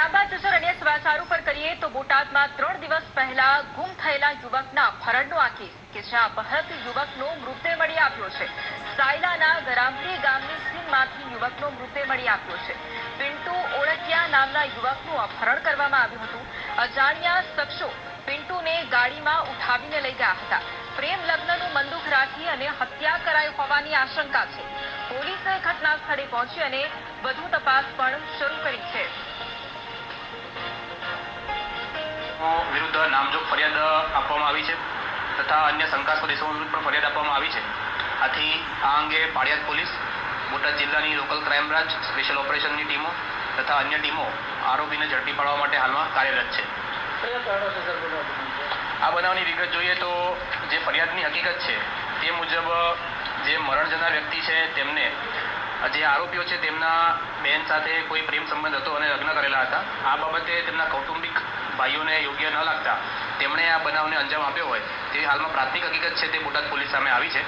ત્યારબાદ નજર અન્ય સમાચારો પર કરીએ તો બોટાદમાં 3 દિવસ પહેલા ગુમ થયેલા યુવકના અપહરણનો આ કેસ કે જ્યાં અપહૃત યુવકનો મૃતદેહ મળી આવ્યો છે। સાયલાના ગરામતી ગામની સીમમાંથી યુવકનો મૃતદેહ મળી આવ્યો છે। પિન્ટુ ઓળકિયા નામના યુવકનું અપહરણ કરવામાં આવ્યું હતું। અજાણ્યા શખ્સો પિન્ટુને ગાડીમાં ઉઠાવીને લઈ ગયા હતા। પ્રેમ લગ્નનું બંદૂક રાખી અને હત્યા કરાઈ હોવાની આશંકા છે। પોલીસે ઘટના સ્થળે પહોંચી અને વધુ તપાસ પણ શરૂ કરી છે। વિરુદ્ધ નામજોગ ફરિયાદ આપવામાં આવી છે તથા અન્ય શંકાસ્પદ ઇસમો વિરુદ્ધ પણ ફરિયાદ આપવામાં આવી છે। આથી આ અંગે પાળિયાદ પોલીસ, બોટાદ જિલ્લાની લોકલ ક્રાઇમ બ્રાન્ચ, સ્પેશિયલ ઓપરેશનની ટીમો તથા અન્ય ટીમો આરોપીને ઝડપી પાડવા માટે હાલમાં કાર્યરત છે। આ બનાવની વિગત જોઈએ તો જે ફરિયાદની હકીકત છે તે મુજબ જે મરણ જનાર વ્યક્તિ છે તેમને જે આરોપીઓ છે તેમના બહેન સાથે કોઈ પ્રેમ સંબંધ હતો અને લગ્ન કરેલા હતા। આ બાબતે તેમના કૌટુંબિક ભાઈઓને યોગ્ય ન લાગતા તેમણે આ બનાવને અંજામ આપ્યો હોય તેવી હાલમાં પ્રાથમિક હકીકત છે તે બોટાદ પોલીસ સામે આવી છે।